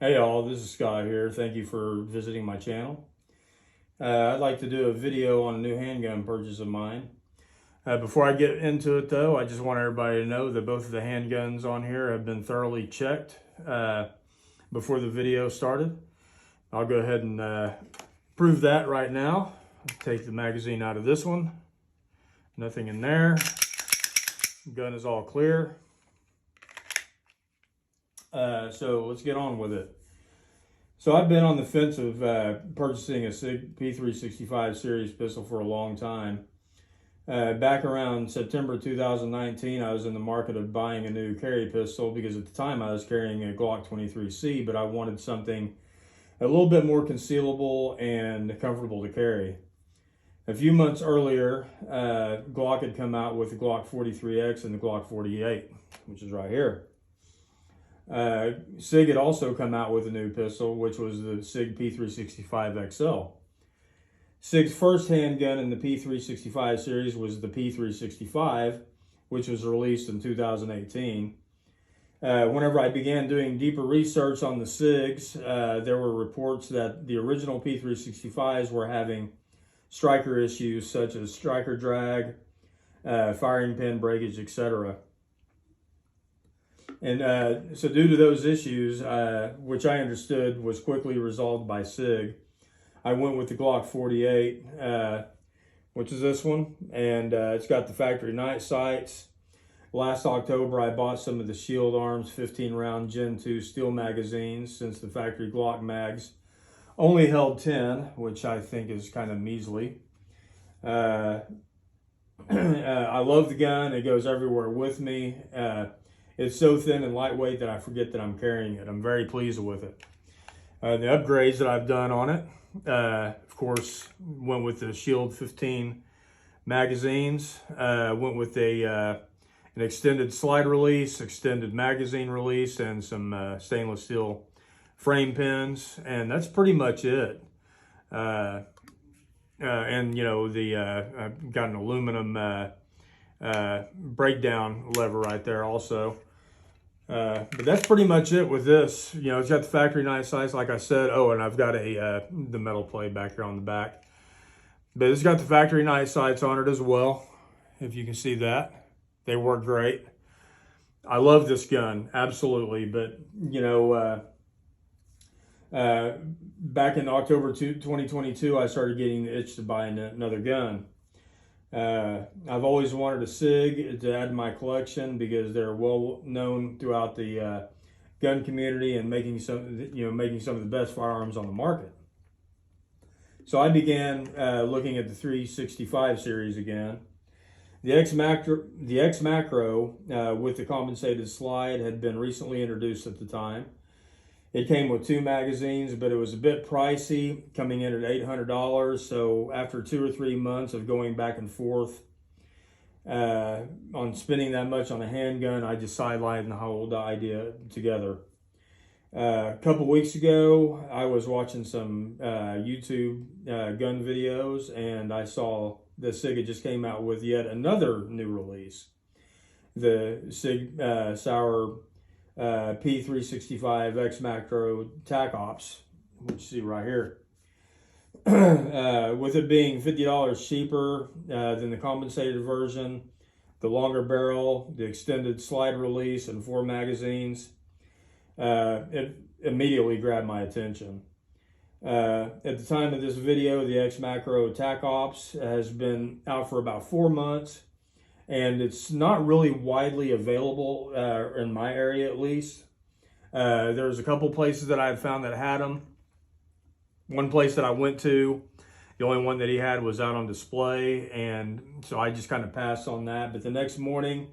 Hey all, this is Scott here. Thank you for visiting my channel. I'd like to do a video on a new handgun purchase of mine. Before I get into it though, I just want everybody to know that both of the handguns on here have been thoroughly checked before the video started. I'll go ahead and prove that right now. Take the magazine out of this one. Nothing in there. Gun is all clear. So let's get on with it. So I've been on the fence of purchasing a SIG P365 series pistol for a long time. Back around September 2019, I was in the market of buying a new carry pistol because at the time I was carrying a Glock 23C, but I wanted something a little bit more concealable and comfortable to carry. A few months earlier, Glock had come out with the Glock 43X and the Glock 48, which is right here. SIG had also come out with a new pistol, which was the SIG P365 XL. SIG's first handgun in the P365 series was the P365, which was released in 2018. Whenever I began doing deeper research on the SIGs, there were reports that the original P365s were having striker issues such as striker drag, firing pin breakage, etc. And so due to those issues, which I understood was quickly resolved by SIG, I went with the Glock 48, which is this one, and it's got the factory night sights. Last October, I bought some of the Shield Arms 15-round Gen 2 steel magazines since the factory Glock mags only held 10, which I think is kind of measly. I love the gun. It goes everywhere with me. It's so thin and lightweight that I forget that I'm carrying it. I'm very pleased with it. The upgrades that I've done on it, of course, went with the Shield 15 magazines, went with an extended slide release, extended magazine release, and some stainless steel frame pins, and that's pretty much it. And you know, I've got an aluminum breakdown lever right there also. But that's pretty much it with this. You know, it's got the factory night sights, like I said. Oh, and I've got the metal plate back here on the back. But it's got the factory night sights on it as well, if you can see that. They work great. I love this gun, absolutely. But, you know, back in October 2022, I started getting the itch to buy another gun. I've always wanted a SIG to add to my collection because they're well known throughout the gun community and making some of the best firearms on the market. So I began looking at the 365 series again. The XMACRO with the compensated slide had been recently introduced at the time. It came with 2 magazines, but it was a bit pricey, coming in at $800. So after 2 or 3 months of going back and forth on spending that much on a handgun, I just sidelined the whole idea together. A couple weeks ago, I was watching some YouTube gun videos, and I saw the SIG just came out with yet another new release. The SIG Sauer P365 XMACRO TACOPS, which you see right here. With it being $50 cheaper than the compensated version, the longer barrel, the extended slide release, and 4 magazines, it immediately grabbed my attention. At the time of this video, the XMACRO TACOPS has been out for about 4 months. And it's not really widely available in my area, at least. There's a couple places that I've found that had them. One place that I went to, the only one that he had was out on display, and so I just kind of passed on that. But the next morning,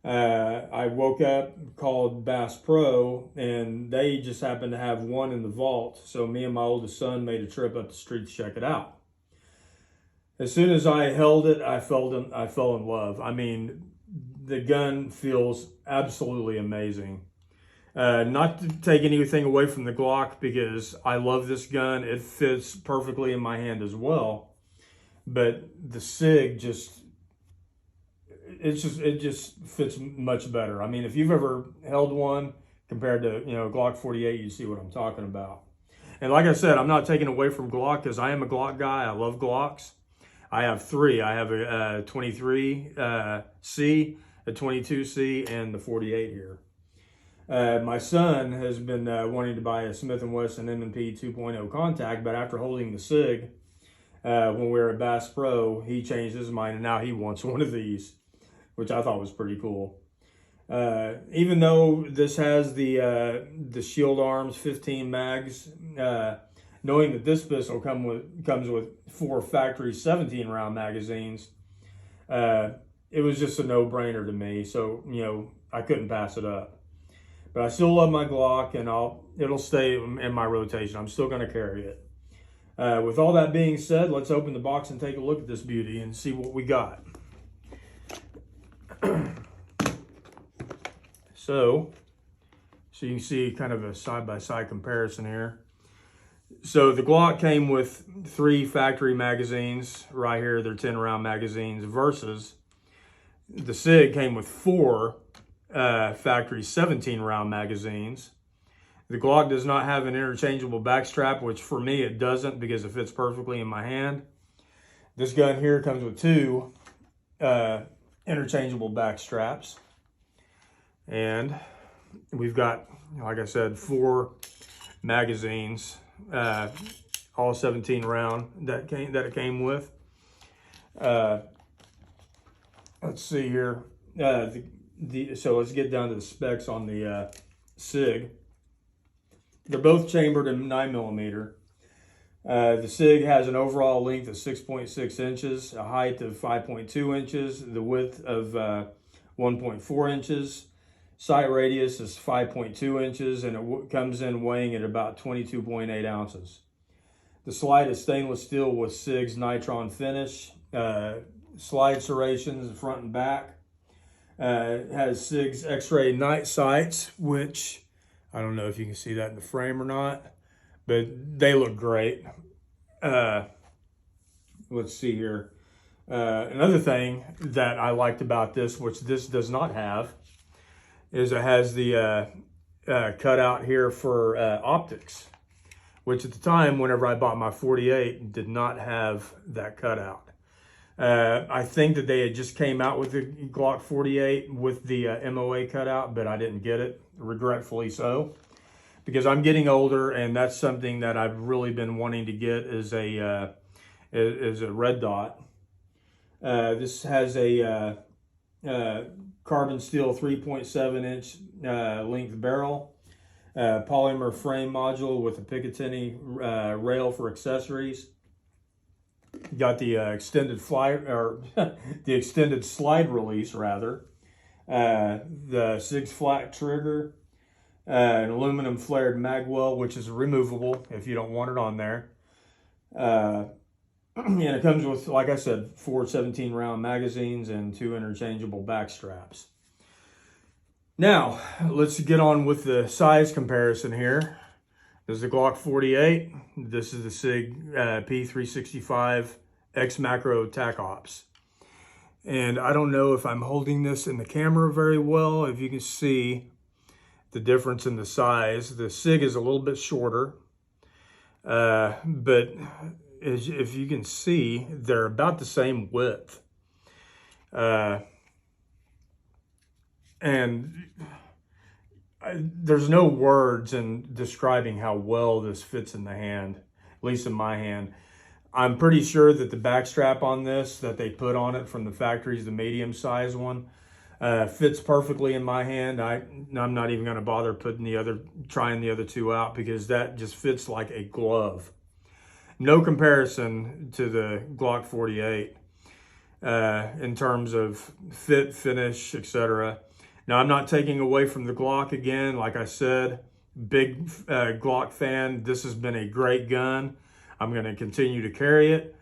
I woke up, called Bass Pro, and they just happened to have one in the vault. So me and my oldest son made a trip up the street to check it out. As soon as I held it, I fell in love. I mean, the gun feels absolutely amazing. Not to take anything away from the Glock, because I love this gun. It fits perfectly in my hand as well. But the SIG it just fits much better. I mean, if you've ever held one, compared to, you know, Glock 48, you see what I'm talking about. And like I said, I'm not taking away from Glock because I am a Glock guy. I love Glocks. I have three. I have a 23C, a 22C, and the 48 here. My son has been wanting to buy a Smith & Wesson M&P 2.0 contact, but after holding the SIG when we were at Bass Pro, he changed his mind and now he wants one of these, which I thought was pretty cool. Even though this has the shield arms, 15 mags, knowing that this pistol comes with 4 factory 17 round magazines, it was just a no-brainer to me. So, you know, I couldn't pass it up. But I still love my Glock, and it'll stay in my rotation. I'm still going to carry it. With all that being said, let's open the box and take a look at this beauty and see what we got. So you can see kind of a side-by-side comparison here. So the Glock came with 3 factory magazines right here. They're 10-round magazines versus the SIG came with 4 factory 17-round magazines. The Glock does not have an interchangeable backstrap, which for me it doesn't because it fits perfectly in my hand. This gun here comes with 2 interchangeable back straps. And we've got, like I said, 4 magazines, all 17 round that it came with. Let's see here. So let's get down to the specs on the SIG. They're both chambered in 9mm. The SIG has an overall length of 6.6 inches, a height of 5.2 inches, the width of 1.4 inches. Sight radius is 5.2 inches, and it comes in weighing at about 22.8 ounces. The slide is stainless steel with SIG's nitron finish. Slide serrations front and back. It has SIG's X-ray night sights, which I don't know if you can see that in the frame or not, but they look great. Let's see here. Another thing that I liked about this, which this does not have, is it has the cutout here for optics, which at the time, whenever I bought my 48, did not have that cutout. I think that they had just came out with the Glock 48 with the MOA cutout, but I didn't get it, regretfully so, because I'm getting older, and that's something that I've really been wanting to get is a red dot. This has a carbon steel 3.7-inch length barrel, polymer frame module with a Picatinny rail for accessories. Got the extended slide release rather. The SIG flat trigger, an aluminum flared magwell, which is removable if you don't want it on there. And it comes with, like I said, 4 17-round magazines and 2 interchangeable back straps. Now, let's get on with the size comparison here. This is the Glock 48. This is the SIG P365 XMACRO TACOPS. And I don't know if I'm holding this in the camera very well. If you can see the difference in the size. The SIG is a little bit shorter, but if you can see, they're about the same width. And there's no words in describing how well this fits in the hand, at least in my hand. I'm pretty sure that the back strap on this that they put on it from the factories, the medium size one, fits perfectly in my hand. I'm not even going to bother trying the other 2 out because that just fits like a glove. No comparison to the Glock 48 in terms of fit, finish, etc. Now, I'm not taking away from the Glock again. Like I said, big Glock fan. This has been a great gun. I'm going to continue to carry it.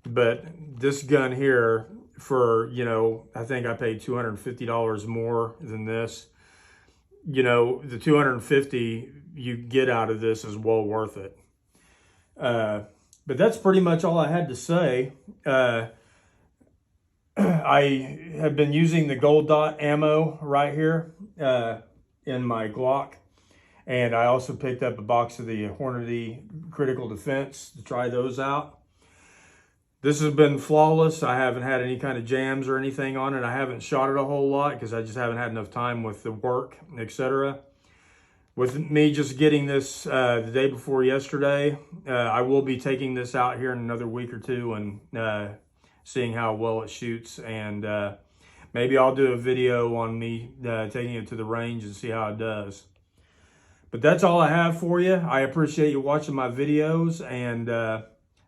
But this gun here, for, you know, I think I paid $250 more than this. You know, the $250 you get out of this is well worth it. But that's pretty much all I had to say. I have been using the gold dot ammo right here in my Glock. And I also picked up a box of the Hornady Critical Defense to try those out. This has been flawless. I haven't had any kind of jams or anything on it. I haven't shot it a whole lot because I just haven't had enough time with the work, etc. With me just getting this the day before yesterday, I will be taking this out here in another week or two and seeing how well it shoots. And maybe I'll do a video on me taking it to the range and see how it does. But that's all I have for you. I appreciate you watching my videos, and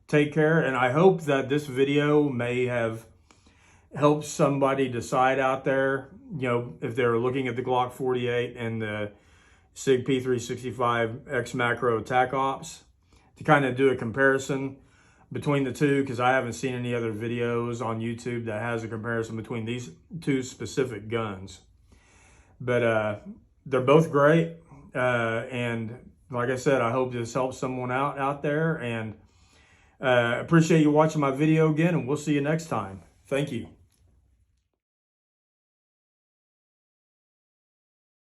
take care. And I hope that this video may have helped somebody decide out there, you know, if they're looking at the Glock 48 and the SIG P365 XMACRO TACOPS, to kind of do a comparison between the two, because I haven't seen any other videos on YouTube that has a comparison between these two specific guns. But they're both great. And like I said, I hope this helps someone out there, and appreciate you watching my video again, and we'll see you next time. Thank you.